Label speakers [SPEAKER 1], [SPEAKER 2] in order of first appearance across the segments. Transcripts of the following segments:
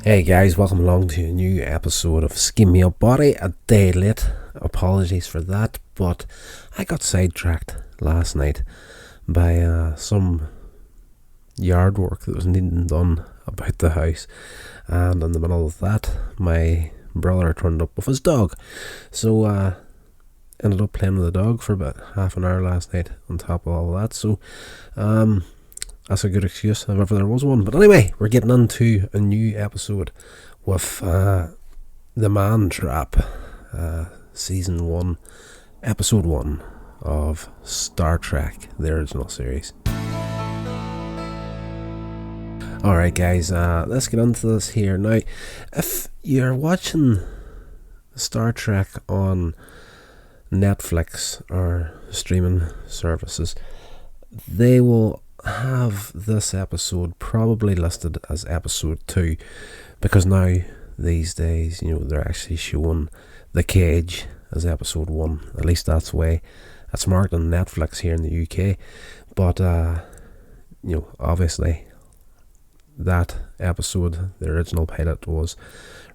[SPEAKER 1] Hey guys, welcome along to a new episode of Sceammeupbotty. A day late, apologies for that, but I got sidetracked last night by some yard work that was needing done about the house, and in the middle of that my brother turned up with his dog, so ended up playing with the dog for about half an hour last night on top of all of that. So that's a good excuse if ever there was one. But anyway, we're getting into a new episode with The Man Trap, Season 1, Episode 1 of Star Trek, the original series. Alright guys, let's get into this here. Now, if you're watching Star Trek on Netflix or streaming services, they will have this episode probably listed as episode 2, because now these days, they're actually showing The Cage as episode 1. At least that's the way it's marked on Netflix here in the UK. But obviously that episode, the original pilot, was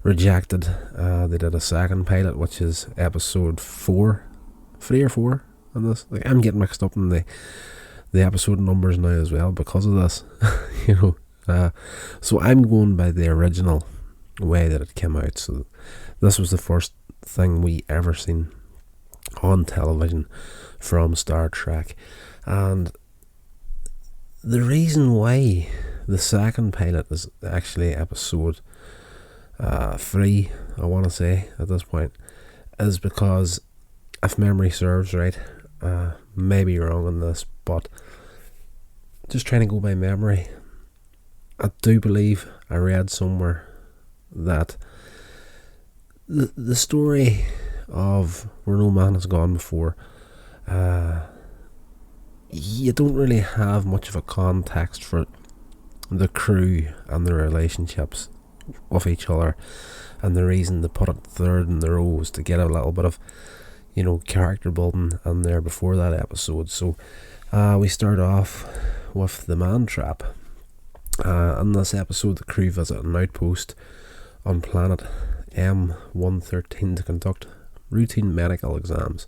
[SPEAKER 1] rejected. They did a second pilot, which is episode 4, 3 or 4 on this. I'm getting mixed up in the episode numbers now as well because of this. So I'm going by the original way that it came out. So this was the first thing we ever seen on television from Star Trek, and the reason why the second pilot is actually episode 3, I want to say at this point, is because, if memory serves right, maybe you're wrong on this, but just trying to go by memory, I do believe I read somewhere that the story of Where No Man Has Gone Before, you don't really have much of a context for the crew and their relationships with each other, and the reason they put it third in the row was to get a little bit of character building in there before that episode. So we start off with The Man Trap. In this episode, the crew visit an outpost on planet M113 to conduct routine medical exams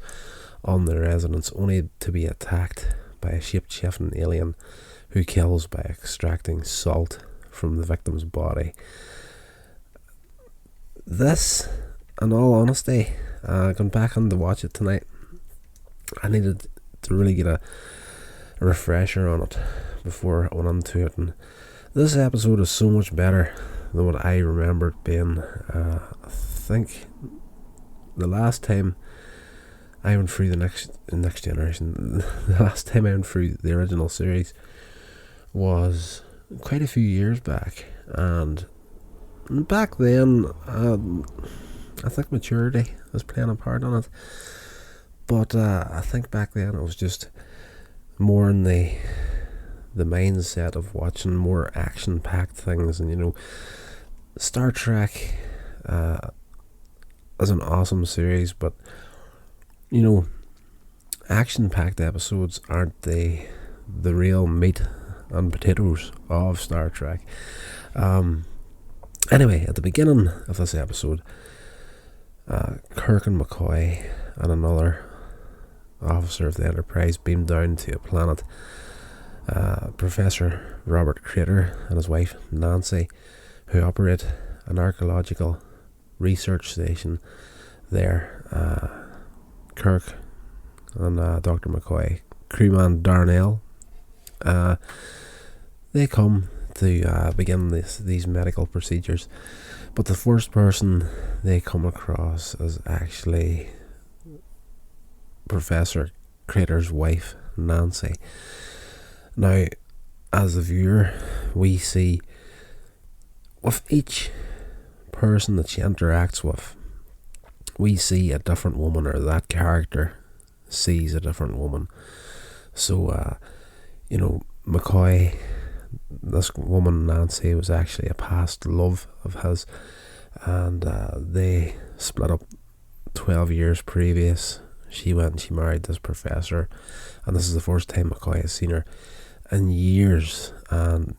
[SPEAKER 1] on the residents, only to be attacked by a shape-shifting alien who kills by extracting salt from the victim's body. This, in all honesty, going back on to watch it tonight, I needed to really get a refresher on it before I went into it, and this episode is so much better than what I remember it being. I think the last time I went through the next generation, the last time I went through the original series was quite a few years back, and back then I think maturity was playing a part on it, but I think back then it was just more in the mindset of watching more action-packed things. And Star Trek is an awesome series, but action-packed episodes aren't the real meat and potatoes of Star Trek. Anyway, at the beginning of this episode, Kirk and McCoy and another officer of the Enterprise beam down to a planet. Professor Robert Crater and his wife Nancy, who operate an archaeological research station there. Kirk and Dr. McCoy, crewman Darnell, they come to begin these medical procedures, but the first person they come across is actually Professor Crater's wife, Nancy. Now, as a viewer, we see with each person that she interacts with, we see a different woman, or that character sees a different woman. So, McCoy, this woman Nancy, was actually a past love of his, and they split up 12 years previous. She went and she married this professor, and this is the first time McCoy has seen her. in years, and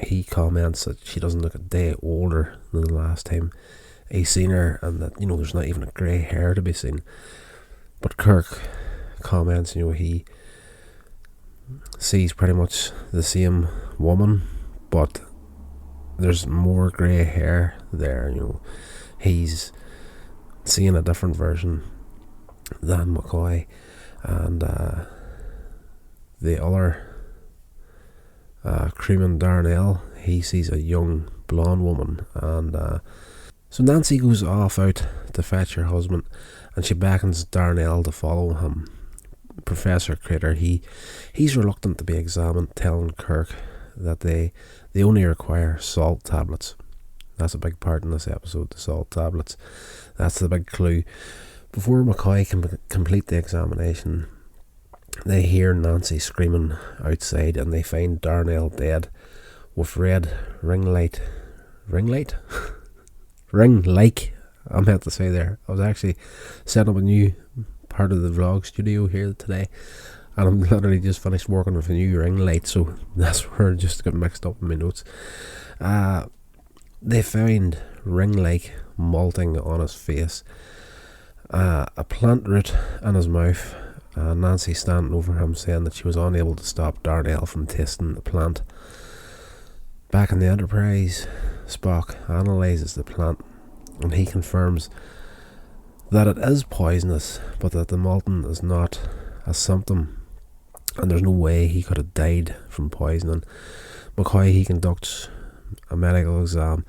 [SPEAKER 1] he comments that she doesn't look a day older than the last time he seen her, and that there's not even a grey hair to be seen. But Kirk comments he sees pretty much the same woman, but there's more grey hair there. He's seeing a different version than McCoy, and the other crewman Darnell, he sees a young blonde woman, and so Nancy goes off out to fetch her husband, and she beckons Darnell to follow him. Professor Crater, he's reluctant to be examined, telling Kirk that they only require salt tablets. That's a big part in this episode, the salt tablets. That's the big clue. Before McCoy can complete the examination, they hear Nancy screaming outside, and they find Darnell dead with red ring light, I meant to say there. I was actually setting up a new part of the vlog studio here today, and I'm literally just finished working with a new ring light, so that's where I just got mixed up in my notes. They found ring-like molting on his face, a plant root in his mouth, Nancy standing over him saying that she was unable to stop Darnell from tasting the plant. Back in the Enterprise, Spock analyses the plant, and he confirms that it is poisonous, but that the molten is not a symptom, and there's no way he could have died from poisoning. McCoy, he conducts a medical exam,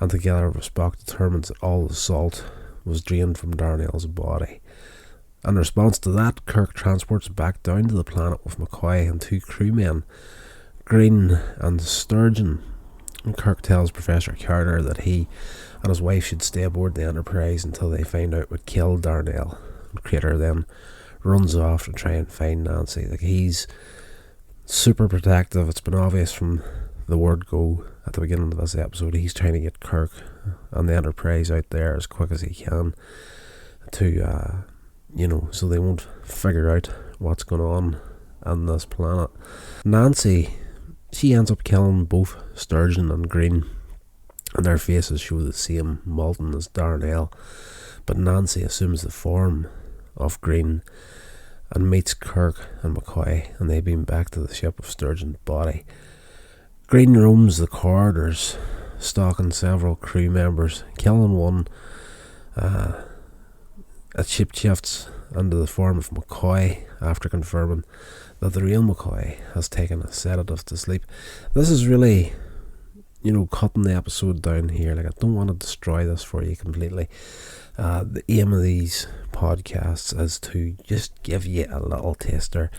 [SPEAKER 1] and together with Spock determines that all the salt was drained from Darnell's body. In response to that, Kirk transports back down to the planet with McCoy and two crewmen, Green and Sturgeon. And Kirk tells Professor Carter that he and his wife should stay aboard the Enterprise until they find out what killed Darnell. And Crater then runs off to try and find Nancy. He's super protective. It's been obvious from the word go at the beginning of this episode. He's trying to get Kirk and the Enterprise out there as quick as he can to so they won't figure out what's going on this planet. Nancy, she ends up killing both Sturgeon and Green, and their faces show the same molten as Darnell, but Nancy assumes the form of Green and meets Kirk and McCoy, and they beam back to the ship with Sturgeon's body. Green roams the corridors, stalking several crew members, killing one. It shifts into the form of McCoy after confirming that the real McCoy has taken a sedative to sleep. This is really, cutting the episode down here. I don't want to destroy this for you completely. The aim of these podcasts is to just give you a little taster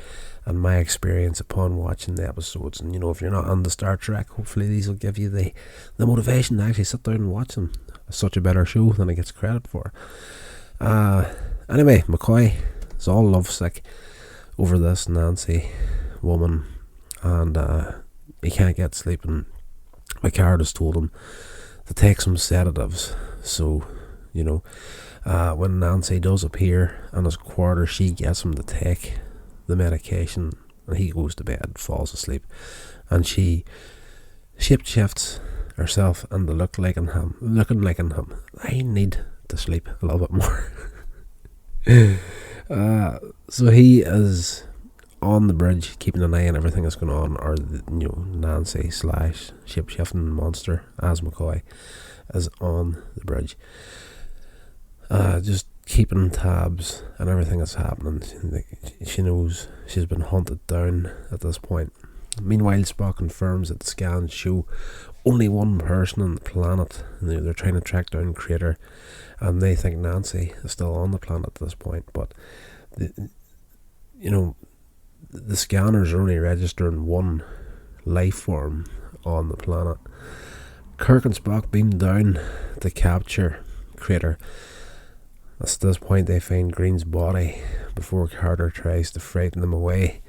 [SPEAKER 1] and my experience upon watching the episodes. And if you're not on the Star Trek, hopefully these will give you the motivation to actually sit down and watch them. It's such a better show than it gets credit for. Anyway, McCoy is all lovesick over this Nancy woman, and he can't get sleep, and Picard has told him to take some sedatives. So when Nancy does appear in his quarters, she gets him to take the medication, and he goes to bed, falls asleep, and she shifts herself into looking like him. I need to sleep a little bit more. So he is on the bridge, keeping an eye on everything that's going on, or Nancy / ship-shifting monster as McCoy is on the bridge, just keeping tabs on everything that's happening. She knows she's been hunted down at this point. Meanwhile, Spock confirms that the scans show only one person on the planet. They're trying to track down Crater, and they think Nancy is still on the planet at this point. But the scanners are only registering one life form on the planet. Kirk and Spock beam down to capture Crater. At this point, they find Green's body before Carter tries to frighten them away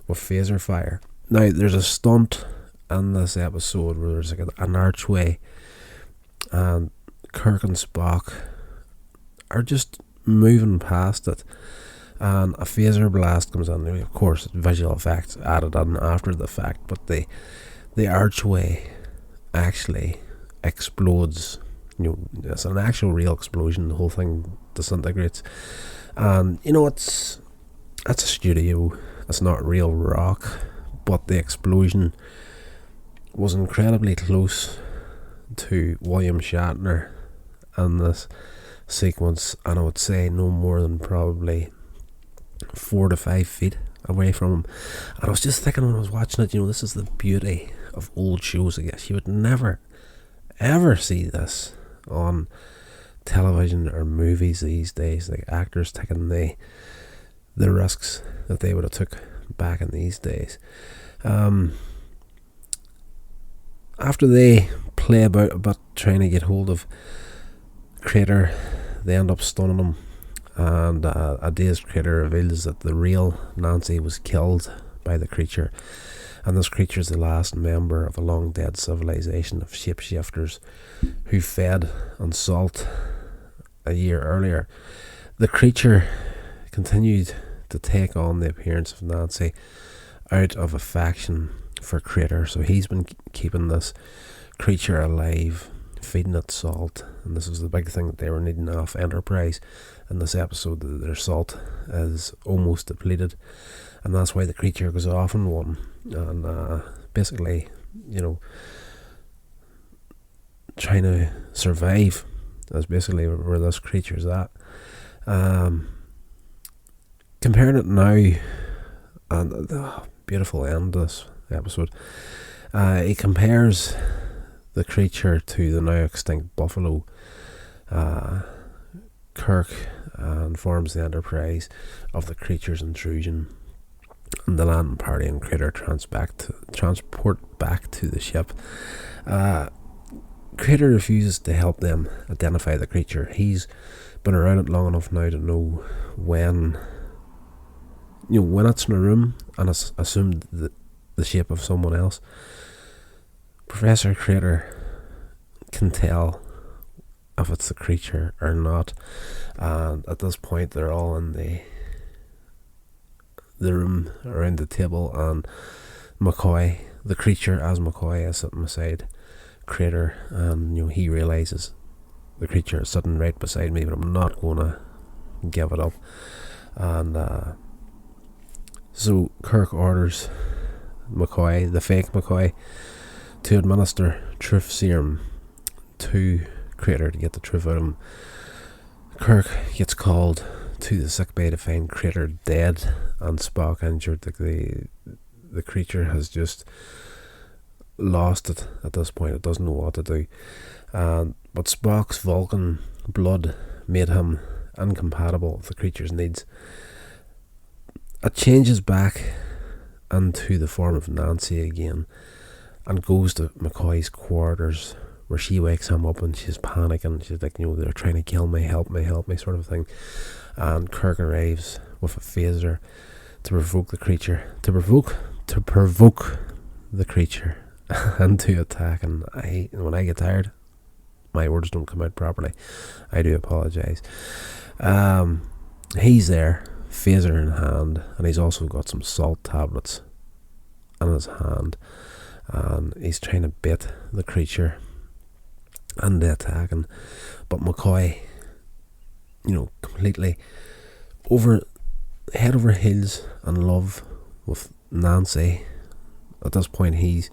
[SPEAKER 1] with phaser fire. Now, there's a stunt in this episode where there's an archway, and Kirk and Spock are just moving past it, and a phaser blast comes in. Of course, visual effects added in after the fact, but the archway actually explodes. It's an actual real explosion. The whole thing disintegrates, and it's a studio. It's not real rock, but the explosion was incredibly close to William Shatner in this sequence, and I would say no more than probably 4 to 5 feet away from him. And I was just thinking when I was watching it, this is the beauty of old shows. I guess you would never ever see this on television or movies these days, like actors taking the risks that they would have took back in these days. After they play about a bit trying to get hold of Crater, they end up stunning him, and a dazed Crater reveals that the real Nancy was killed by the creature, and this creature is the last member of a long dead civilization of shapeshifters who fed on salt a year earlier. The creature continued to take on the appearance of Nancy out of affection for Crater, so he's been keeping this creature alive, feeding it salt, and this was the big thing that they were needing off Enterprise in this episode, that their salt is almost depleted, and that's why the creature goes off on one, and basically, trying to survive is basically where this creature's at. Comparing it now, and the beautiful end of this episode, he compares the creature to the now extinct buffalo. Kirk informs the Enterprise of the creature's intrusion, and the landing party and Crater transport back to the ship. Crater refuses to help them identify the creature. He's been around it long enough now to know when it's in a room and it's assumed the shape of someone else. Professor Crater can tell if it's the creature or not, and at this point they're all in the room around the table, and McCoy, the creature as McCoy, is sitting beside Crater, and he realizes the creature is sitting right beside me, but I'm not gonna give it up. And so Kirk orders McCoy, the fake McCoy, to administer truth serum to Crater to get the truth out of him. Kirk gets called to the sickbay to find Crater dead and Spock injured. The creature has just lost it at this point. It doesn't know what to do. But Spock's Vulcan blood made him incompatible with the creature's needs. It changes back into the form of Nancy again and goes to McCoy's quarters, where she wakes him up and she's panicking. She's like, they're trying to kill me, help me, sort of thing. And Kirk arrives with a phaser to provoke the creature, the creature into attack. And when I get tired, my words don't come out properly. I do apologise. He's there, phaser in hand, and he's also got some salt tablets in his hand, and he's trying to bait the creature and the attacking, but McCoy, completely head over heels in love with Nancy. At this point, he's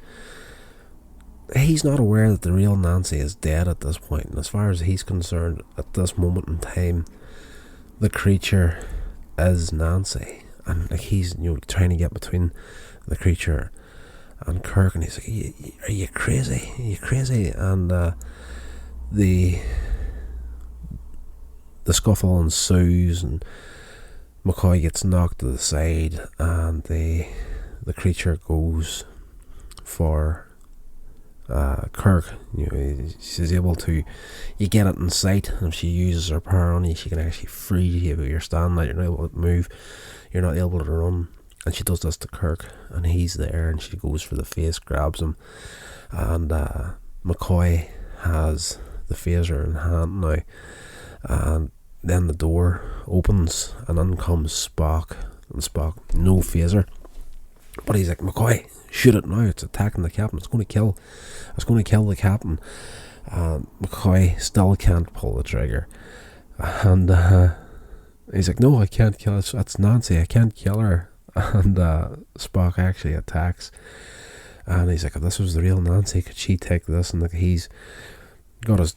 [SPEAKER 1] not aware that the real Nancy is dead at this point, and as far as he's concerned, at this moment in time, the creature is Nancy, and he's trying to get between the creature and Kirk, and he's like, are you crazy? And the scuffle ensues, and McCoy gets knocked to the side, and the creature goes for Kirk. She's able to, you get it in sight, and if she uses her power on you, she can actually freeze you. But you're standing there, you're not able to move, you're not able to run, and she does this to Kirk, and he's there, and she goes for the face, grabs him, and McCoy has the phaser in hand now, and then the door opens and in comes Spock. And Spock, no phaser. But he's like, McCoy, shoot it now, it's attacking the captain, it's going to kill the captain. And McCoy still can't pull the trigger. And he's like, no, I can't kill her, that's Nancy, I can't kill her. And Spock actually attacks. And he's like, if this was the real Nancy, could she take this? And like, he's got his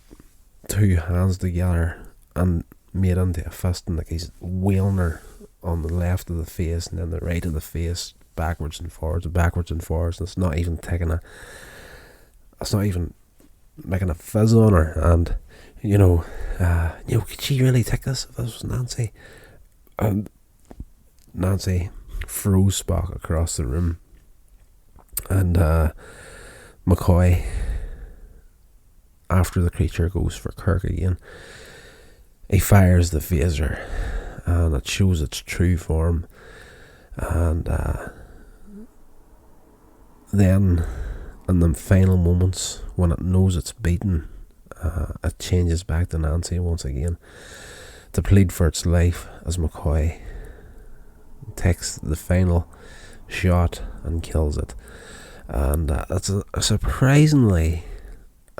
[SPEAKER 1] two hands together and made into a fist, and like he's wheeling her on the left of the face and then the right of the face, backwards and forwards, and it's not even making a fizz on her. And could she really take this if this was Nancy? And Nancy throws Spock across the room, and McCoy, after the creature goes for Kirk again, he fires the phaser and it shows its true form. And then in the final moments when it knows it's beaten, it changes back to Nancy once again to plead for its life as McCoy takes the final shot and kills it. And that's a surprisingly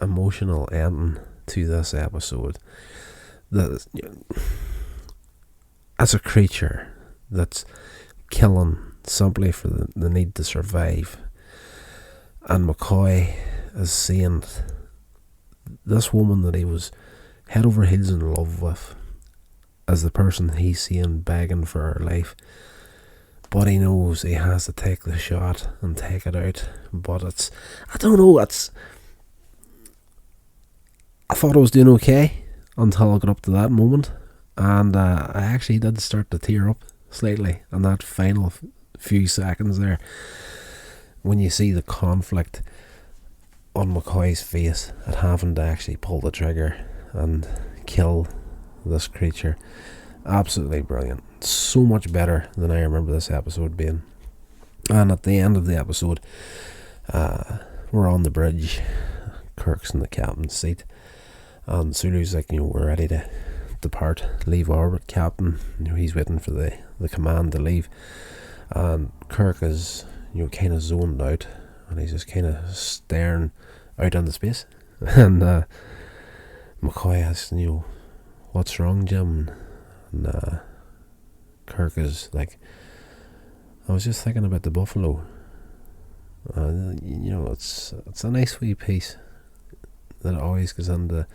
[SPEAKER 1] emotional ending to this episode. That's a creature that's killing simply for the need to survive, and McCoy is seeing this woman that he was head over heels in love with as the person he's seeing begging for her life. But he knows he has to take the shot and take it out. But I thought I was doing okay until I got up to that moment, and I actually did start to tear up slightly in that final few seconds there, when you see the conflict on McCoy's face at having to actually pull the trigger and kill this creature. Absolutely brilliant. So much better than I remember this episode being. And at the end of the episode, we're on the bridge. Kirk's in the captain's seat, and Sulu's like, we're ready to depart, leave orbit, Captain. He's waiting for the command to leave, and Kirk is kind of zoned out, and he's just kind of staring out into space. And McCoy asks, what's wrong, Jim? And Kirk is like, I was just thinking about the buffalo. It's a nice wee piece that always goes into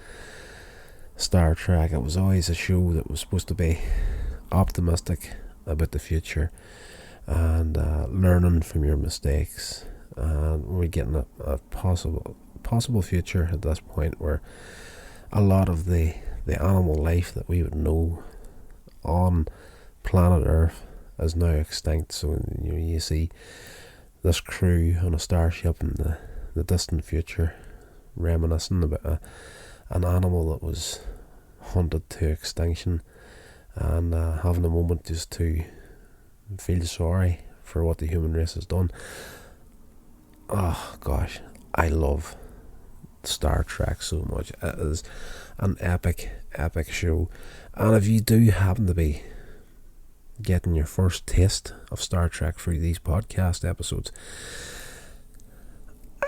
[SPEAKER 1] Star Trek. It was always a show that was supposed to be optimistic about the future and learning from your mistakes. And we're getting a possible future at this point where a lot of the animal life that we would know on planet Earth is now extinct. So you see this crew on a starship in the distant future reminiscing about an animal that was hunted to extinction, and having a moment just to feel sorry for what the human race has done. Oh gosh, I love Star Trek so much. It is an epic show, and if you do happen to be getting your first taste of Star Trek through these podcast episodes,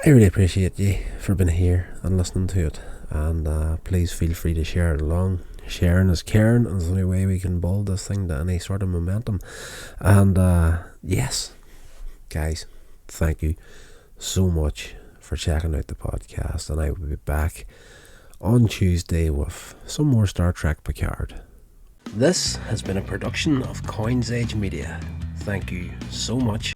[SPEAKER 1] I really appreciate you for being here and listening to it, and please feel free to share it along. Sharing is caring, and it's the only way we can build this thing to any sort of momentum. And yes, guys, thank you so much for checking out the podcast, and I will be back on Tuesday with some more Star Trek Picard. This has been a production of Coins Age Media. Thank you so much